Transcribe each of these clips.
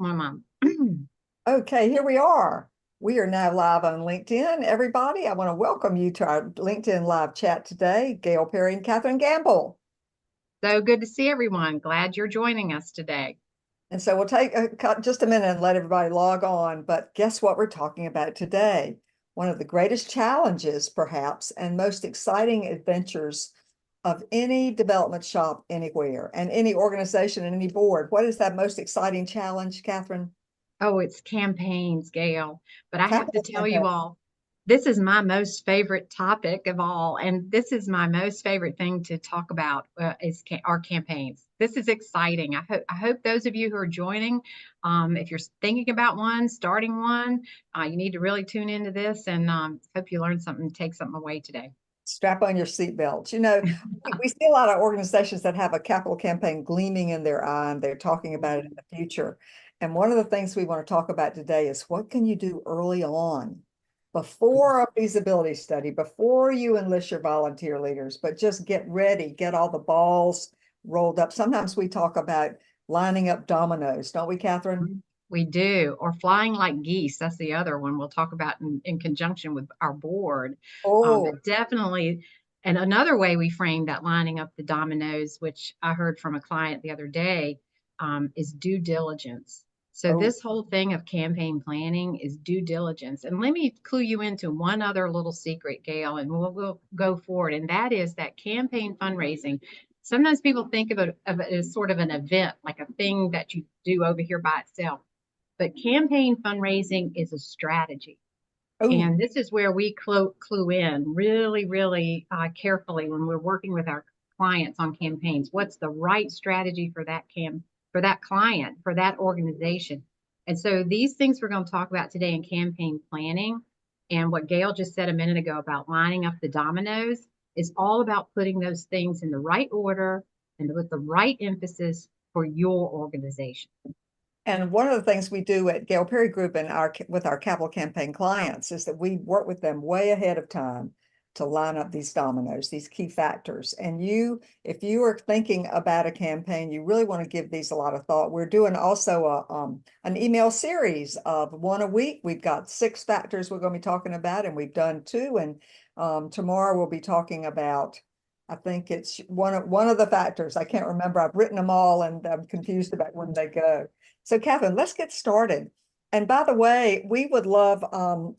My mom. Okay, here we are. We are now live on LinkedIn. Everybody, I want to welcome you to our LinkedIn live chat today. Gail Perry and Catherine Gamble. So good to see everyone. Glad you're joining us today. And so we'll take just a minute and let everybody log on. But guess what we're talking about today? One of the greatest challenges, perhaps, and most exciting adventures of any development shop anywhere and any organization and any board. What is that most exciting challenge, Catherine? Oh, it's campaigns, Gail. But I have to Capital tell campaign. you all, this is my most favorite topic of all. And this is my most favorite thing to talk about is our campaigns. This is exciting. I hope those of you who are joining, if you're thinking about one, starting one, you need to really tune into this and hope you learn something, take something away today. Strap on your seatbelts. We see a lot of organizations that have a capital campaign gleaming in their eye, and they're talking about it in the future. And one of the things we want to talk about today is what can you do early on before a feasibility study, before you enlist your volunteer leaders, but just get ready, get all the balls rolled up. Sometimes we talk about lining up dominoes, don't we, Catherine? We do, or flying like geese. That's the other one we'll talk about in conjunction with our board. Oh, But definitely, and another way we frame that lining up the dominoes, which I heard from a client the other day, is due diligence. So oh, this whole thing of campaign planning is due diligence. And let me clue you into one other little secret, Gail, and we'll go forward. And that is that campaign fundraising. Sometimes people think of it as sort of an event, like a thing that you do over here by itself. But campaign fundraising is a strategy. oh. And this is where we clue in really, really carefully when we're working with our clients on campaigns. What's the right strategy for for that client, for that organization? And so these things we're going to talk about today in campaign planning and what Gail just said a minute ago about lining up the dominoes is all about putting those things in the right order and with the right emphasis for your organization. And one of the things we do at Gale Perry Group and with our capital campaign clients is that we work with them way ahead of time to line up these dominoes, these key factors. And if you are thinking about a campaign, you really want to give these a lot of thought. We're doing also an email series of one a week. We've got 6 factors we're going to be talking about, and we've done 2. And tomorrow we'll be talking about, I think it's one of the factors. I can't remember. I've written them all, and I'm confused about when they go. So Catherine, let's get started. And by the way, we would love,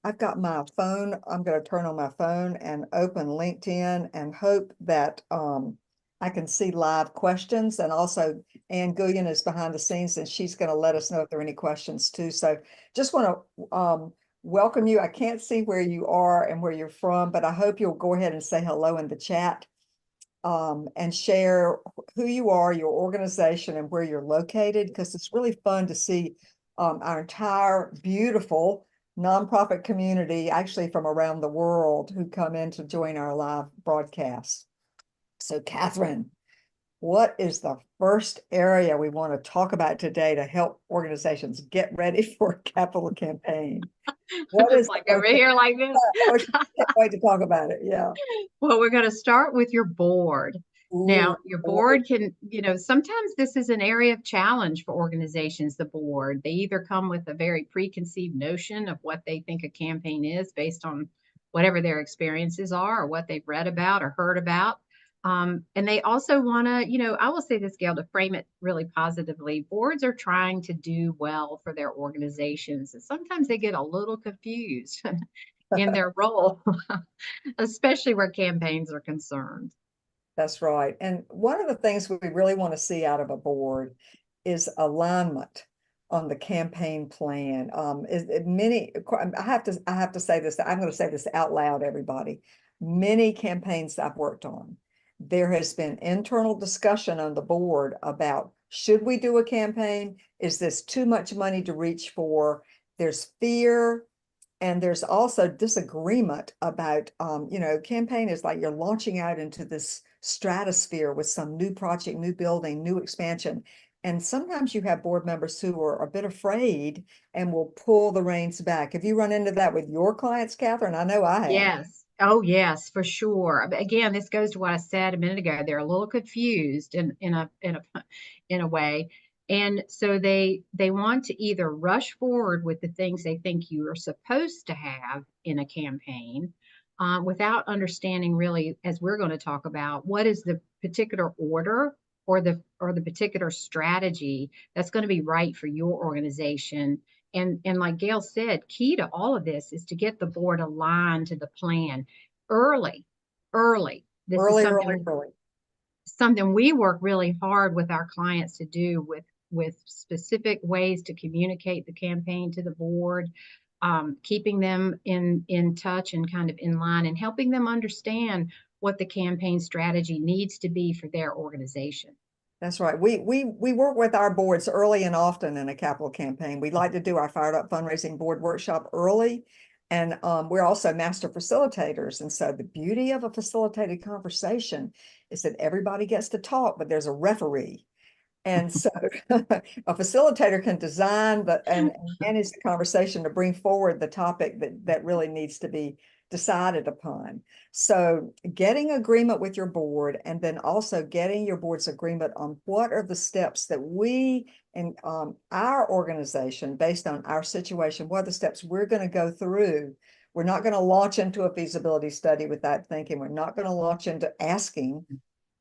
I've got my phone, I'm going to turn on my phone and open LinkedIn and hope that I can see live questions. And also Ann Gullion is behind the scenes and she's going to let us know if there are any questions too. So just want to welcome you. I can't see where you are and where you're from, but I hope you'll go ahead and say hello in the chat and share who you are, your organization, and where you're located, because it's really fun to see our entire beautiful nonprofit community, actually from around the world, who come in to join our live broadcast. So, Catherine, what is the first area we want to talk about today to help organizations get ready for a capital campaign? What Just is the like over first? here like this. I can't wait to talk about it. Yeah. Well, we're going to start with your board. Ooh, Now, your board can, sometimes this is an area of challenge for organizations, the board. They either come with a very preconceived notion of what they think a campaign is based on whatever their experiences are or what they've read about or heard about. And they also want to, I will say this, Gail, to frame it really positively. Boards are trying to do well for their organizations. And sometimes they get a little confused in their role, especially where campaigns are concerned. that's right. And one of the things we really want to see out of a board is alignment on the campaign plan. I have to say this, I'm going to say this out loud, everybody. Many campaigns I've worked on, there has been internal discussion on the board about should we do a campaign? Is this too much money to reach for? There's fear. And there's also disagreement about, campaign is like you're launching out into this stratosphere with some new project, new building, new expansion. And sometimes you have board members who are a bit afraid and will pull the reins back. Have you run into that with your clients, Catherine? I know I have. Yes. Oh, yes, for sure. But again, this goes to what I said a minute ago. They're a little confused in a way. And so they want to either rush forward with the things they think you are supposed to have in a campaign, without understanding really, as we're going to talk about, what is the particular order or the particular strategy that's going to be right for your organization. And like Gail said, key to all of this is to get the board aligned to the plan early, early. This is Early, early, early. something we work really hard with our clients to do, with specific ways to communicate the campaign to the board, keeping them in touch and kind of in line, and helping them understand what the campaign strategy needs to be for their organization. That's right. We work with our boards early and often in a capital campaign. We like to do our Fired Up Fundraising Board Workshop early. And we're also master facilitators. And so the beauty of a facilitated conversation is that everybody gets to talk, but there's a referee. And so a facilitator can design and manage the conversation to bring forward the topic that really needs to be decided upon. So getting agreement with your board, and then also getting your board's agreement on what are the steps that we in our organization, based on our situation, what are the steps we're going to go through. We're not going to launch into a feasibility study without thinking. We're not going to launch into asking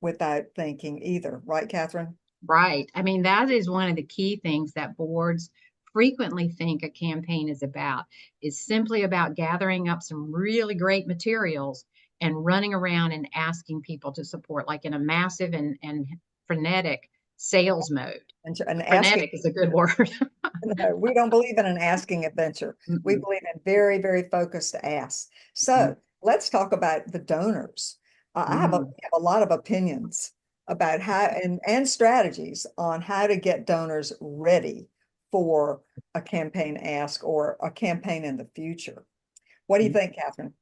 without thinking either. Right, Catherine? Right. I mean, that is one of the key things that boards frequently think a campaign is about, is simply about gathering up some really great materials and running around and asking people to support, like in a massive and frenetic sales mode. And asking. Frenetic is a good word. No, we don't believe in an asking adventure. We believe in very, very focused asks. So let's talk about the donors. I have a lot of opinions about how and strategies on how to get donors ready for a campaign ask or a campaign in the future. What do you think, Catherine?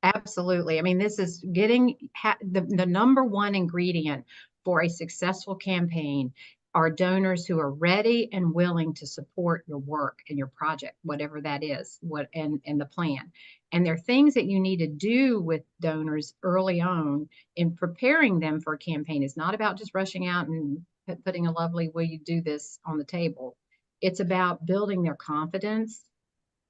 Absolutely. I mean, this is getting the number one ingredient for a successful campaign are donors who are ready and willing to support your work and your project, whatever that is, and the plan. And there are things that you need to do with donors early on in preparing them for a campaign. It's not about just rushing out and putting a lovely "will you do this" on the table. It's about building their confidence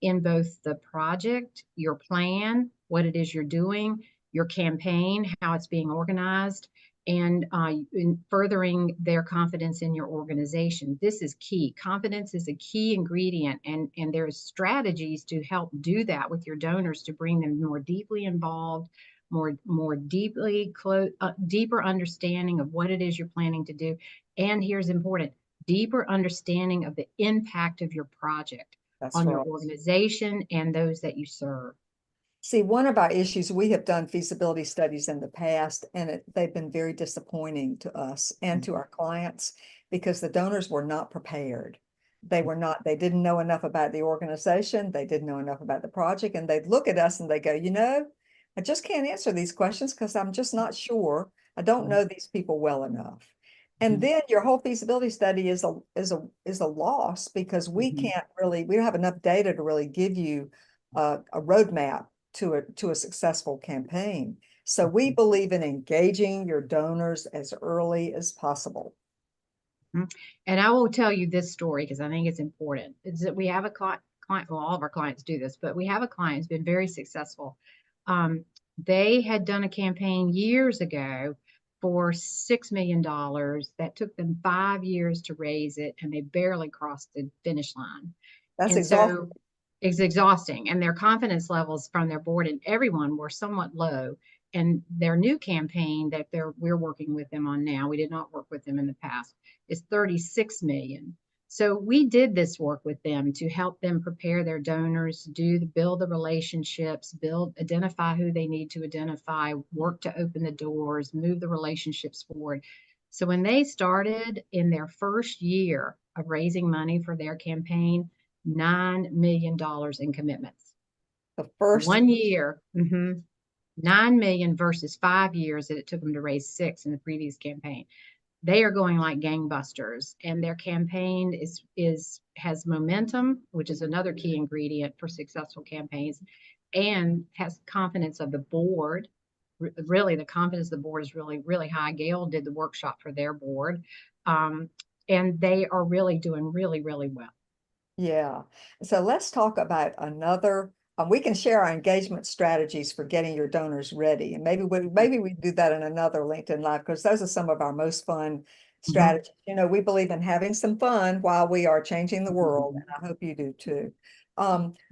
in both the project, your plan, what it is you're doing, your campaign, how it's being organized, and in furthering their confidence in your organization. This is key. Confidence is a key ingredient, and there's strategies to help do that with your donors to bring them more deeply involved, more deeply deeper understanding of what it is you're planning to do. And here's important: deeper understanding of the impact of your project on your organization and those that you serve. See, one of our issues, we have done feasibility studies in the past, and they've been very disappointing to us and to our clients because the donors were not prepared. They didn't know enough about the organization. They didn't know enough about the project. And they'd look at us and they go, I just can't answer these questions because I'm just not sure. I don't know these people well enough. And then your whole feasibility study is a loss because we don't have enough data to really give you a roadmap to a successful campaign. So we believe in engaging your donors as early as possible. And I will tell you this story because I think it's important. Is that we have a client, well, all of our clients do this, but we have a client who's been very successful. They had done a campaign years ago for $6 million that took them 5 years to raise it, and they barely crossed the finish line. That's exhausting. So it's exhausting, and their confidence levels from their board and everyone were somewhat low. And their new campaign that we're working with them on now, we did not work with them in the past, is 36 million. So we did this work with them to help them prepare their donors, build the relationships, identify who they need to identify, work to open the doors, move the relationships forward. So when they started in their first year of raising money for their campaign, $9 million in commitments. The first 1 year, 9 million versus 5 years that it took them to raise 6 in the previous campaign. They are going like gangbusters, and their campaign has momentum, which is another key ingredient for successful campaigns, and has confidence of the board. Really, the confidence of the board is really, really high. Gail did the workshop for their board. and they are really doing really, really well. Yeah. So let's talk about another. We can share our engagement strategies for getting your donors ready, and maybe we do that in another LinkedIn Live because those are some of our most fun Mhm. strategies. You know, we believe in having some fun while we are changing the world, Mhm. and I hope you do too.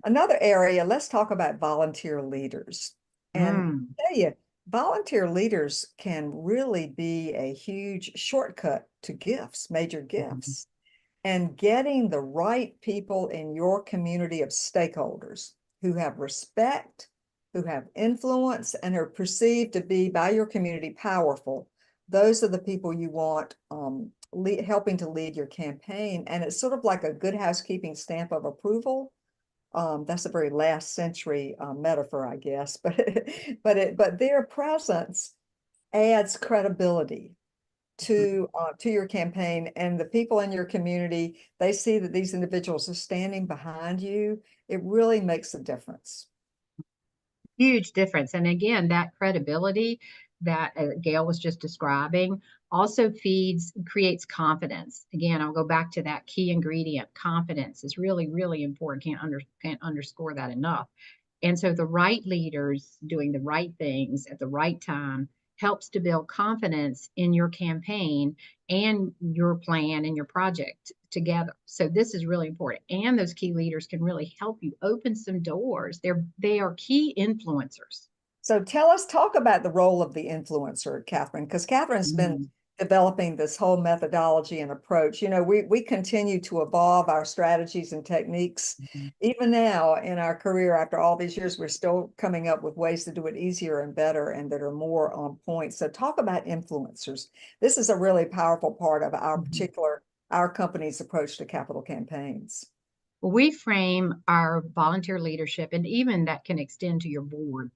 Another area, let's talk about volunteer leaders. And Mm. I tell you, volunteer leaders can really be a huge shortcut to gifts, major Mhm. gifts, and getting the right people in your community of stakeholders who have respect, who have influence, and are perceived to be by your community powerful. Those are the people you want helping to lead your campaign. And it's sort of like a good housekeeping stamp of approval. That's a very last century metaphor, I guess, but but their presence adds credibility to your campaign, and the people in your community, they see that these individuals are standing behind you. It really makes a difference. Huge difference. And again, that credibility that Gail was just describing also creates confidence. Again, I'll go back to that key ingredient. Confidence is really, really important. Can't underscore that enough. And so the right leaders doing the right things at the right time helps to build confidence in your campaign and your plan and your project together. So this is really important. And those key leaders can really help you open some doors. They are key influencers. So talk about the role of the influencer, Catherine, because Catherine's been Mm. developing this whole methodology and approach. You know, we continue to evolve our strategies and techniques. Mhm. Even now in our career, after all these years, we're still coming up with ways to do it easier and better and that are more on point. So talk about influencers. This is a really powerful part of Mhm. our company's approach to capital campaigns. Well, we frame our volunteer leadership, and even that can extend to your board,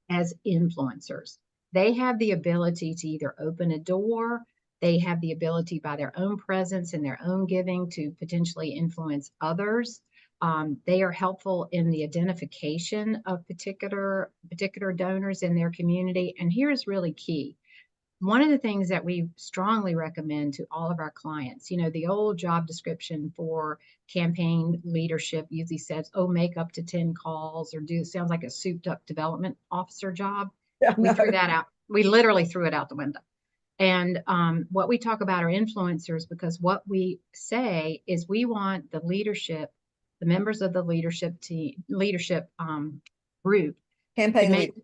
as influencers. They have the ability to either open a door, they have the ability by their own presence and their own giving to potentially influence others. They are helpful in the identification of particular donors in their community. And here's really key. One of the things that we strongly recommend to all of our clients, the old job description for campaign leadership usually says, oh, make up to 10 calls or sounds like a souped up development officer job. Yeah, We no. threw that out. We literally threw it out the window. And what we talk about are influencers, because what we say is we want the members of the leadership group to Campaign make leader.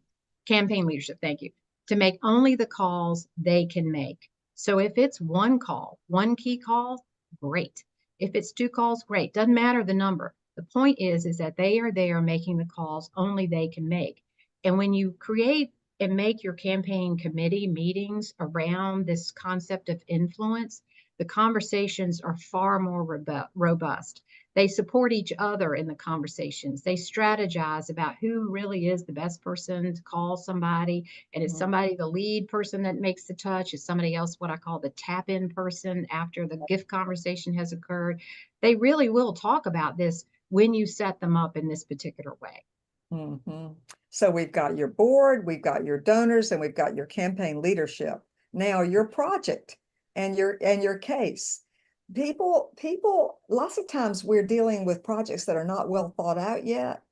campaign leadership, thank you, to make only the calls they can make. So if it's one call, one key call, great. If it's two calls, great. Doesn't matter the number. The point is that they are there making the calls only they can make. And when you create and make your campaign committee meetings around this concept of influence, the conversations are far more robust. They support each other in the conversations. They strategize about who really is the best person to call somebody. And is Mhm. somebody the lead person that makes the touch? Is somebody else what I call the tap in person after the gift conversation has occurred? They really will talk about this when you set them up in this particular way. Mhm. So we've got your board, we've got your donors, and we've got your campaign leadership. Now your project and your case. Lots of times we're dealing with projects that are not well thought out yet.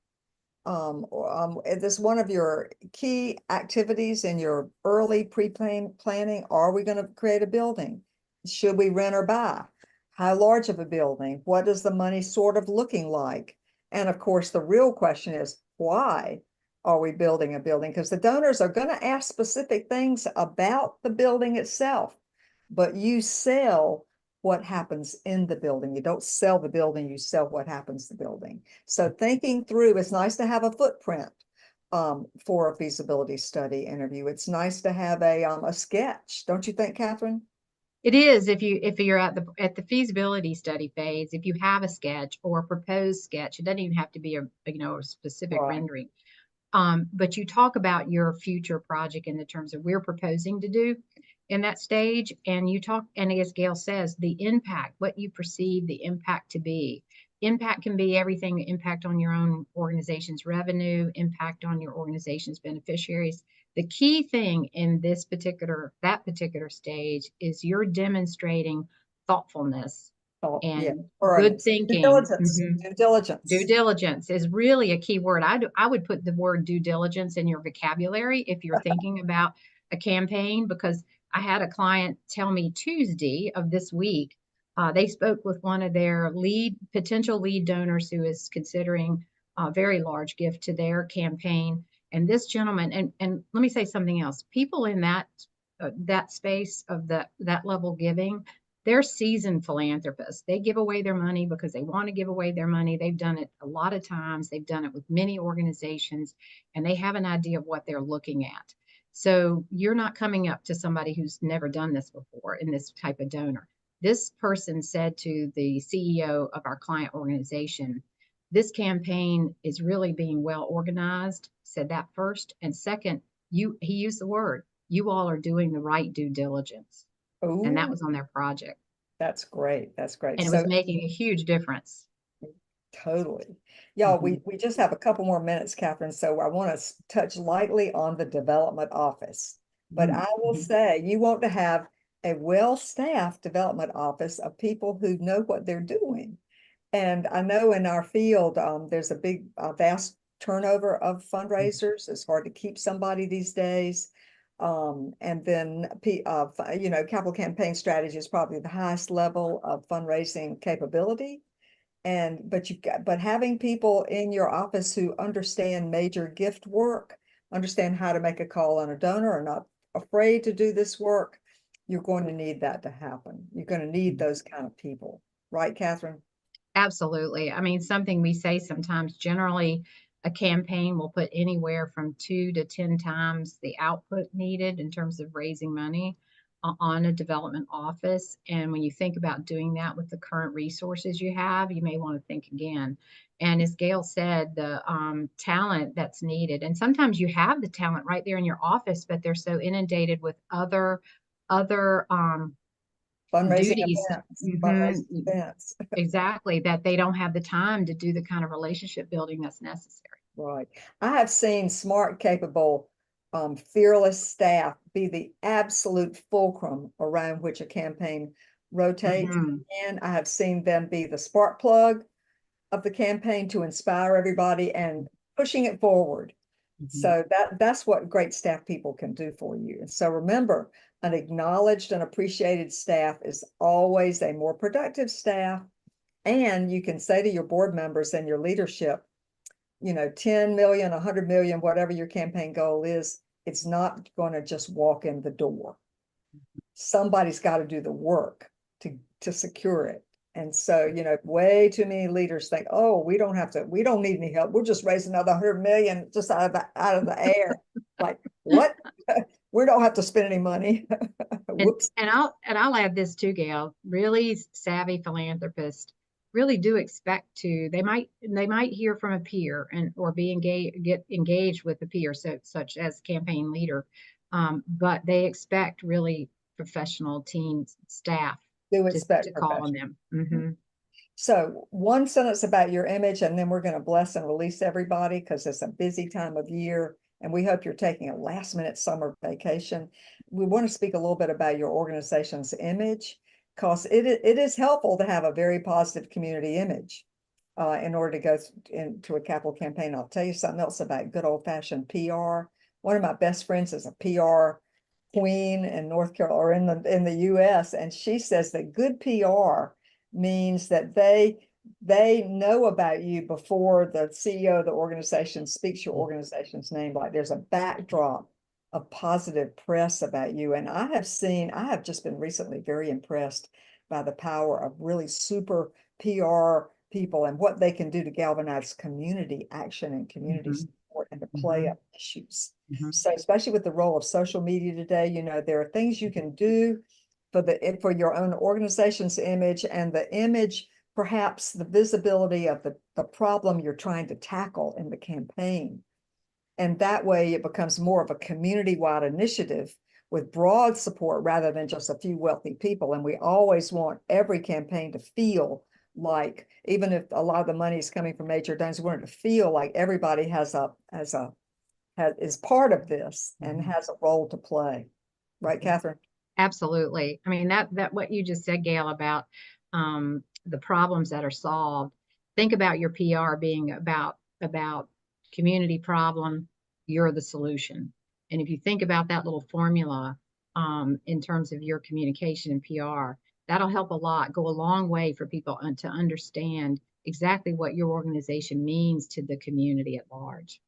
Is this one of your key activities in your early planning? Are we going to create a building? Should we rent or buy? How large of a building? What is the money sort of looking like? And of course, the real question is, why are we building a building? Because the donors are going to ask specific things about the building itself, but you sell what happens in the building. You don't sell the building, you sell what happens to the building. So thinking through, it's nice to have a footprint for a feasibility study interview. It's nice to have a sketch, don't you think, Catherine? It is if you're at the feasibility study phase, if you have a sketch or a proposed sketch, it doesn't even have to be a specific Right. rendering. But you talk about your future project in the terms of we're proposing to do in that stage. And you talk, and as Gail says, the impact, what you perceive the impact to be. Impact can be everything: impact on your own organization's revenue, impact on your organization's beneficiaries. The key thing in that particular stage is you're demonstrating thoughtfulness Oh, yeah, and good thoroughness, due thinking. diligence, due Due diligence. diligence is really a key word. I would put the word due diligence in your vocabulary if you're thinking about a campaign, because I had a client tell me Tuesday of this week, they spoke with one of their potential lead donors who is considering a very large gift to their campaign. And this gentleman, and let me say something else. People in that space of that level giving, they're seasoned philanthropists. They give away their money because they want to give away their money. They've done it a lot of times. They've done it with many organizations, and they have an idea of what they're looking at. So you're not coming up to somebody who's never done this before in this type of donor. This person said to the CEO of our client organization, this campaign is really being well organized, said that first. And second, he used the word, you all are doing the right due diligence. And that Oh, was on their project. that's great. That's great. And it was So making a huge difference. totally. Y'all, Mhm, we just have a couple more minutes, Catherine. So I want to touch lightly on the development office. But mhm, I will mhm, say you want to have a well-staffed development office of people who know what they're doing. And I know in our field, there's a big, vast turnover of fundraisers. It's hard to keep somebody these days. And then, capital campaign strategy is probably the highest level of fundraising capability. But having people in your office who understand major gift work, understand how to make a call on a donor, are not afraid to do this work, you're going to need that to happen. You're going to need mhm. those kind of people, right, Catherine? Absolutely. I mean, something we say sometimes, generally, a campaign will put anywhere from 2 to 10 times the output needed in terms of raising money on a development office. And when you think about doing that with the current resources you have, you may want to think again. And as Gail said, the talent that's needed, and sometimes you have the talent right there in your office, but they're so inundated with other Fundraising duties. events, fundraising Mhm. events. Exactly, that they don't have the time to do the kind of relationship building that's necessary. Right. I have seen smart, capable, fearless staff be the absolute fulcrum around which a campaign rotates. Mhm, And I have seen them be the spark plug of the campaign to inspire everybody and pushing it forward. mhm, So that's what great staff people can do for you. And so remember, an acknowledged and appreciated staff is always a more productive staff. And you can say to your board members and your leadership, 10 million, 100 million, whatever your campaign goal is, it's not going to just walk in the door. Somebody's got to do the work to secure it. And so, way too many leaders think, oh, we don't need any help. We'll just raise another 100 million just out of the air. Like, what? We don't have to spend any money. and Whoops. I'll add this too, Gail. Really savvy philanthropists really do expect to they might hear from a peer and or get engaged with a peer, such as campaign leader, but they expect really professional teams staff Do to expect call on professional. them. Hmm. So one sentence about your image, and then we're going to bless and release everybody because it's a busy time of year. And we hope you're taking a last minute summer vacation. We want to speak a little bit about your organization's image because it is helpful to have a very positive community image in order to go into a capital campaign. I'll tell you something else about good old fashioned PR. One of my best friends is a PR queen in North Carolina or in the US, and she says that good PR means that they know about you before the CEO of the organization speaks your organization's name. Like there's a backdrop of positive press about you. And I have just been recently very impressed by the power of really super PR people and what they can do to galvanize community action and community Hmm. support and to play Hmm. up issues. Hmm. So especially with the role of social media today, there are things you can do for your own organization's image and the image, perhaps the visibility of the problem you're trying to tackle in the campaign. And that way it becomes more of a community-wide initiative with broad support rather than just a few wealthy people. And we always want every campaign to feel like, even if a lot of the money is coming from major donors, we want it to feel like everybody is part of this and Hmm. has a role to play. Right, Catherine? Absolutely. I mean, that what you just said, Gail, about the problems that are solved. Think about your PR being about community problem, you're the solution. And if you think about that little formula in terms of your communication and PR, that'll help a lot, go a long way for people to understand exactly what your organization means to the community at large.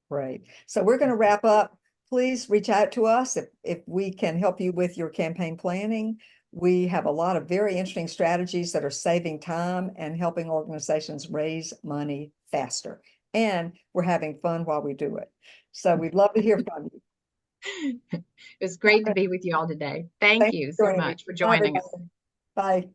Right. So we're going to wrap up. Please reach out to us if we can help you with your campaign planning. We have a lot of very interesting strategies that are saving time and helping organizations raise money faster. And we're having fun while we do it. So we'd love to hear from you. It was great to be with you all today. Thank Thanks you for so joining me. much for Bye, joining us. everybody. Bye.